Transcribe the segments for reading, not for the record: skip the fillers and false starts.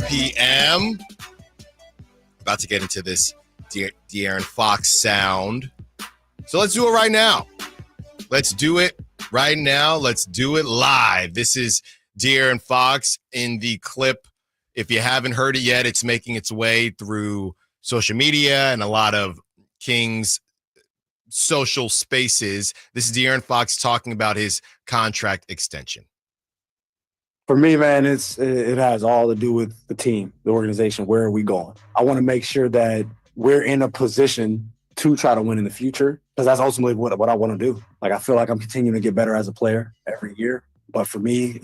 p.m. About to get into this De'Aaron Fox sound. So let's do it right now. Let's do it right now. Let's do it live. This is De'Aaron Fox in the clip. If you haven't heard it yet, it's making its way through social media and a lot of Kings social spaces. This is De'Aaron Fox talking about his contract extension. For me, man, it has all to do with the team, the organization. Where are we going? I want to make sure that we're in a position to try to win in the future, because that's ultimately what I want to do. Like, I feel like I'm continuing to get better as a player every year. But for me,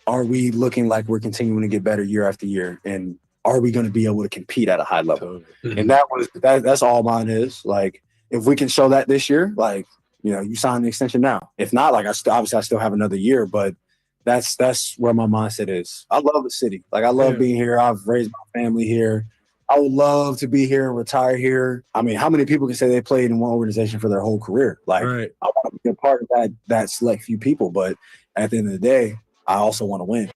are we looking like we're continuing to get better year after year? And are we going to be able to compete at a high level? Mm-hmm. And that's all mine is. Like, if we can show that this year, like, you sign the extension now. If not, like, I still have another year, but that's where my mindset is. I love the city. Like, I love being here. I've raised my family here. I would love to be here and retire here. I mean, how many people can say they played in one organization for their whole career? Like, right. I want to be a part of that select few people, but at the end of the day, I also want to win.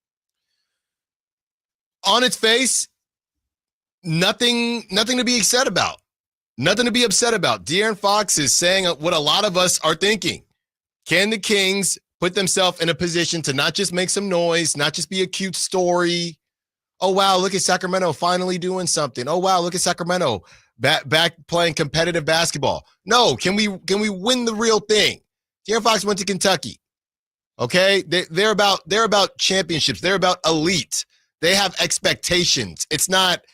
On its face, nothing to be upset about. Nothing to be upset about. De'Aaron Fox is saying what a lot of us are thinking. Can the Kings put themselves in a position to not just make some noise, not just be a cute story? Oh, wow, look at Sacramento finally doing something. Oh, wow, look at Sacramento back playing competitive basketball. No, can we win the real thing? De'Aaron Fox went to Kentucky. Okay? They're about championships. They're about elite. They have expectations. It's not,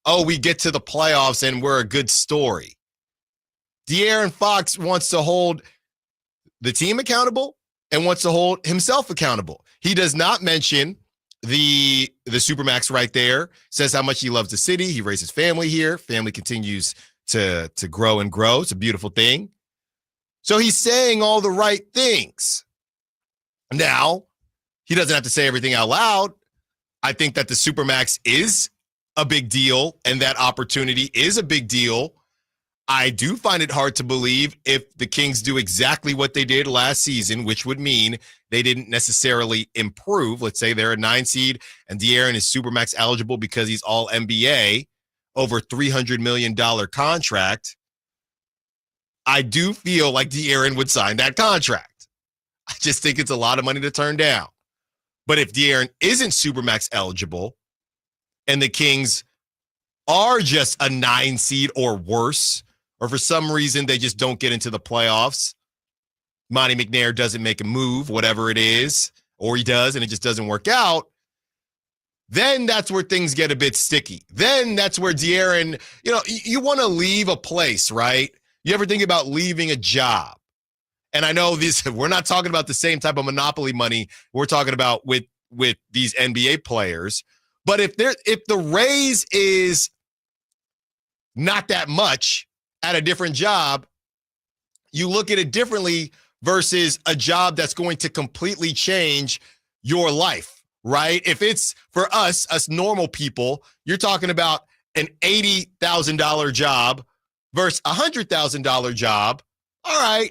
oh, we get to the playoffs and we're a good story. De'Aaron Fox wants to hold the team accountable and wants to hold himself accountable. He does not mention the Supermax right there. Says how much he loves the city. He raised his family here. Family continues to grow and grow. It's a beautiful thing. So he's saying all the right things. Now, he doesn't have to say everything out loud. I think that the Supermax is a big deal and that opportunity is a big deal. I do find it hard to believe if the Kings do exactly what they did last season, which would mean they didn't necessarily improve. Let's say they're a 9 seed and De'Aaron is Supermax eligible because he's all NBA, over $300 million contract. I do feel like De'Aaron would sign that contract. I just think it's a lot of money to turn down. But if De'Aaron isn't Supermax eligible and the Kings are just a 9 seed or worse, or for some reason they just don't get into the playoffs, Monty McNair doesn't make a move, whatever it is, or he does and it just doesn't work out, then that's where things get a bit sticky. Then that's where De'Aaron, you want to leave a place, right? You ever think about leaving a job? And I know we're not talking about the same type of monopoly money we're talking about with these NBA players. But if the raise is not that much at a different job, you look at it differently versus a job that's going to completely change your life, right? If it's for us normal people, you're talking about an $80,000 job versus a $100,000 job. All right,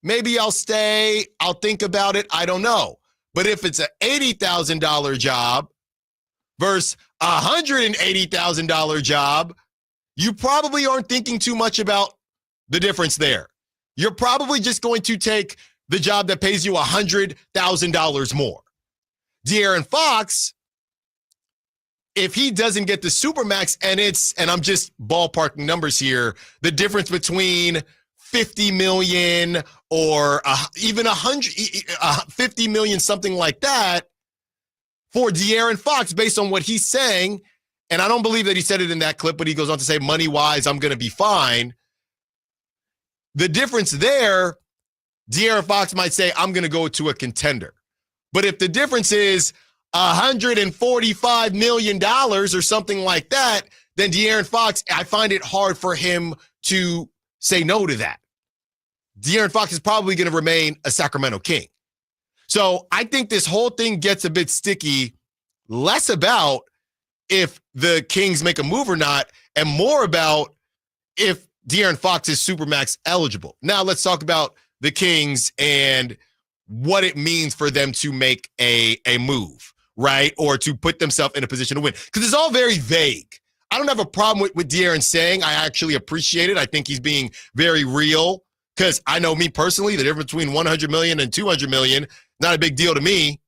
maybe I'll stay. I'll think about it. I don't know. But if it's an $80,000 job versus a $180,000 job, you probably aren't thinking too much about the difference there. You're probably just going to take the job that pays you $100,000 more. De'Aaron Fox, if he doesn't get the Supermax and I'm just ballparking numbers here, the difference between $50 million or even $50 million, something like that, for De'Aaron Fox, based on what he's saying, and I don't believe that he said it in that clip, but he goes on to say, money-wise, I'm going to be fine. The difference there, De'Aaron Fox might say, I'm going to go to a contender. But if the difference is $145 million or something like that, then De'Aaron Fox, I find it hard for him to say no to that. De'Aaron Fox is probably going to remain a Sacramento King. So I think this whole thing gets a bit sticky, less about if the Kings make a move or not, and more about if De'Aaron Fox is Supermax eligible. Now let's talk about the Kings and what it means for them to make a move, right? Or to put themselves in a position to win. Because it's all very vague. I don't have a problem with De'Aaron saying. I actually appreciate it. I think he's being very real because I know me personally, the difference between 100 million and 200 million, not a big deal to me.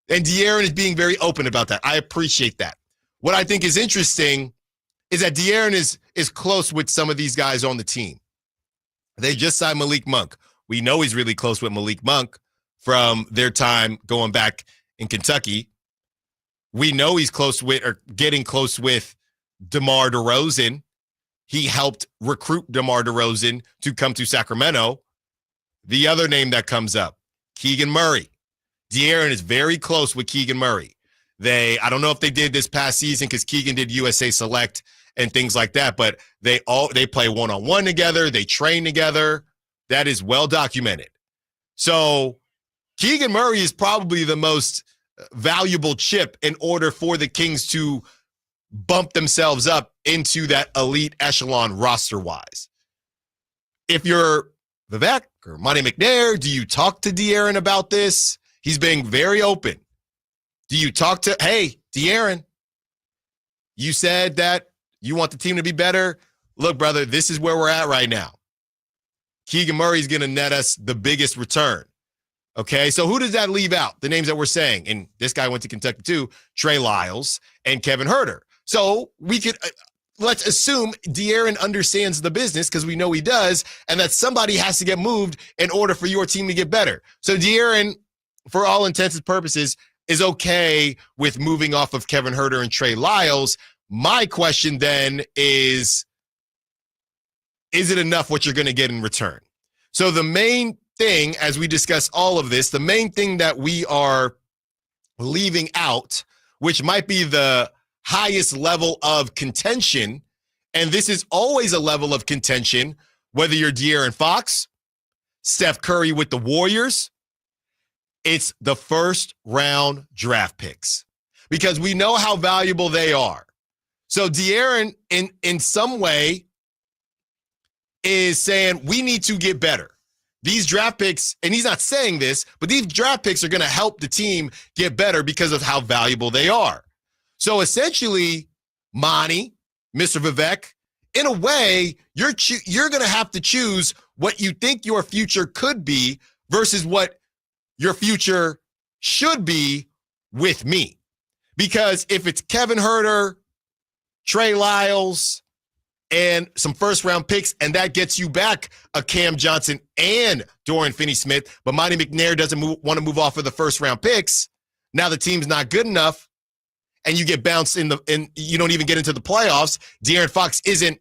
And De'Aaron is being very open about that. I appreciate that. What I think is interesting is that De'Aaron is close with some of these guys on the team. They just signed Malik Monk. We know he's really close with Malik Monk from their time going back in Kentucky. We know he's close with or getting close with DeMar DeRozan. He helped recruit DeMar DeRozan to come to Sacramento. The other name that comes up, Keegan Murray. De'Aaron is very close with Keegan Murray. I don't know if they did this past season because Keegan did USA Select and things like that, but they play one-on-one together. They train together. That is well documented. So Keegan Murray is probably the most valuable chip in order for the Kings to bump themselves up into that elite echelon roster-wise. If you're Vivek or Monty McNair, do you talk to De'Aaron about this? He's being very open. Do you talk to, hey, De'Aaron, you said that you want the team to be better. Look, brother, this is where we're at right now. Keegan Murray's going to net us the biggest return. Okay, so who does that leave out? The names that we're saying, and this guy went to Kentucky too, Trey Lyles and Kevin Huerter. So we could, let's assume De'Aaron understands the business because we know he does, and that somebody has to get moved in order for your team to get better. So De'Aaron, for all intents and purposes, is okay with moving off of Kevin Huerter and Trey Lyles. My question then is it enough what you're going to get in return? So the main thing, as we discuss all of this, the main thing that we are leaving out, which might be the highest level of contention, and this is always a level of contention, whether you're De'Aaron Fox, Steph Curry with the Warriors, it's the first round draft picks because we know how valuable they are. So De'Aaron, in some way, is saying we need to get better. These draft picks, and he's not saying this, but these draft picks are going to help the team get better because of how valuable they are. So essentially, Monty, Mr. Vivek, in a way, you're going to have to choose what you think your future could be versus what your future should be with me. Because if it's Kevin Huerter, Trey Lyles, and some first-round picks, and that gets you back a Cam Johnson and Dorian Finney-Smith, but Monty McNair doesn't want to move off of the first-round picks, now the team's not good enough, and you get bounced and you don't even get into the playoffs. De'Aaron Fox isn't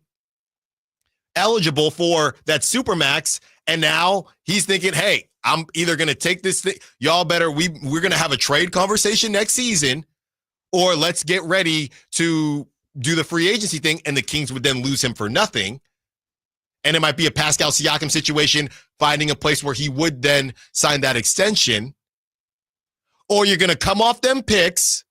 eligible for that Supermax, and now he's thinking, hey, I'm either going to take this thing, y'all better, we're going to have a trade conversation next season, or let's get ready to do the free agency thing, and the Kings would then lose him for nothing. And it might be a Pascal Siakam situation, finding a place where he would then sign that extension. Or you're going to come off them picks,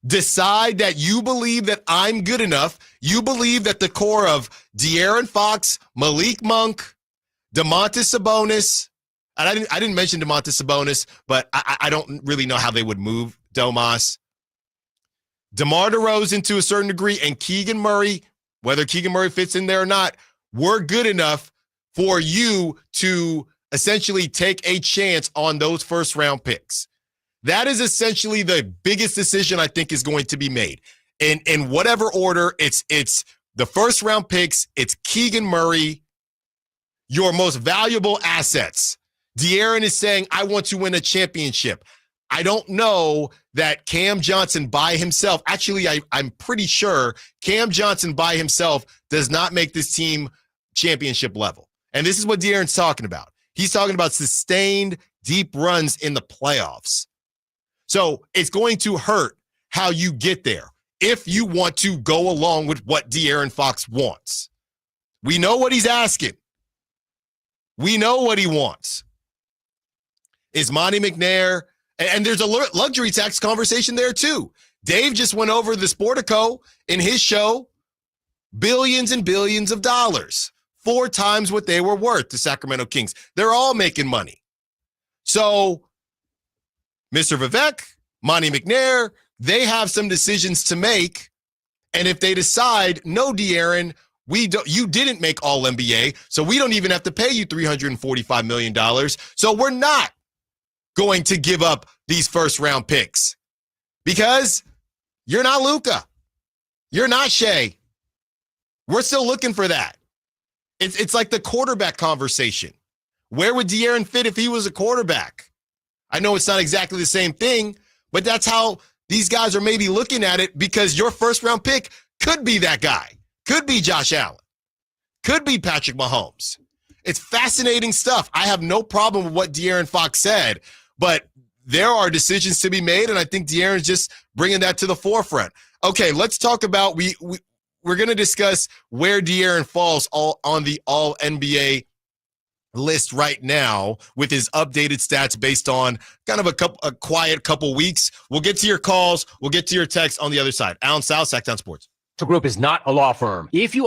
decide that you believe that I'm good enough. You believe that the core of De'Aaron Fox, Malik Monk, Domantas Sabonis, and I didn't mention Domantas Sabonis, but I don't really know how they would move Domas. DeMar DeRozan to a certain degree, and Keegan Murray, whether Keegan Murray fits in there or not, we're good enough for you to essentially take a chance on those first-round picks. That is essentially the biggest decision I think is going to be made. In whatever order, it's the first-round picks, it's Keegan Murray, your most valuable assets. De'Aaron is saying, I want to win a championship. I don't know that Cam Johnson by himself, actually, I'm pretty sure Cam Johnson by himself does not make this team championship level. And this is what De'Aaron's talking about. He's talking about sustained deep runs in the playoffs. So it's going to hurt how you get there if you want to go along with what De'Aaron Fox wants. We know what he's asking. We know what he wants. Is Monty McNair, and there's a luxury tax conversation there too. Dave just went over the Sportico in his show, billions and billions of dollars, 4 times what they were worth, the Sacramento Kings. They're all making money. So Mr. Vivek, Monty McNair, they have some decisions to make. And if they decide, no, De'Aaron, you didn't make all NBA, so we don't even have to pay you $345 million. So we're not going to give up these first round picks because you're not Luka. You're not Shea. We're still looking for that. It's like the quarterback conversation. Where would De'Aaron fit if he was a quarterback? I know it's not exactly the same thing, but that's how these guys are maybe looking at it because your first round pick could be that guy, could be Josh Allen, could be Patrick Mahomes. It's fascinating stuff. I have no problem with what De'Aaron Fox said, but there are decisions to be made, and I think De'Aaron's just bringing that to the forefront. Okay, let's talk about we're going to discuss where De'Aaron falls on the All-NBA list right now with his updated stats based on kind of a quiet couple weeks. We'll get to your calls. We'll get to your texts on the other side. Allen Stiles, Sactown Sports. Group is not a law firm. If you own